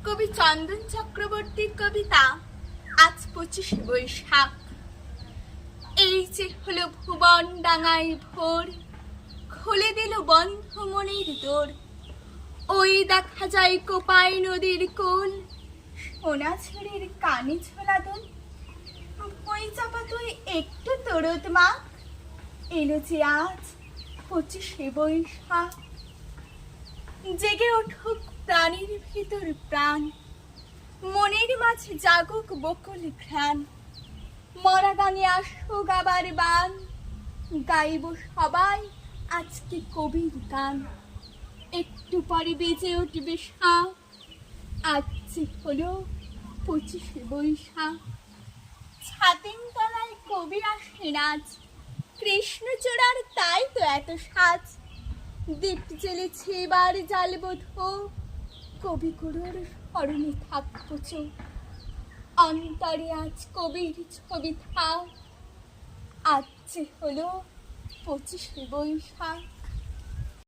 কবি চন্দন চক্রবর্তীর কবিতা আজ 25শে বৈশাখ। এই যে হলো ভুবন ডাঙায় ভোর, খুলে দিল বন্ধ মনের দোর। ওই দেখা যায় কোপাই নদীর কোল, সোনা ঝুড়ির কানে ঝোলা দোল। ওই চাপা তুই একটু তরুদ মাখ, এলো যে আজ 25শে বৈশাখ। জেগে উঠুক প্রাণীর ভিতর প্রাণ, মনের মাঝে জাগুক বকুল ঘ্রাণ। মরা গানে আসুক আবার বান, গাইব সবাই আজকে কবির গান। একটু পরে বেজে উঠবে শাঁখ, আজ যে হলো 25শে বৈশাখ। ছাতিম তলায় কবি আসেন আজ, কৃষ্ণচূড়ার তাই তো এত সাজ। দীপ জ্বেলেছে এবার জ্বালব ধূপ, কবিগুরুর স্মরণে থাকবো চুপ। অন্তরে আজ কবির ছবি থাক, আজ যে হলো 25শে বৈশাখ।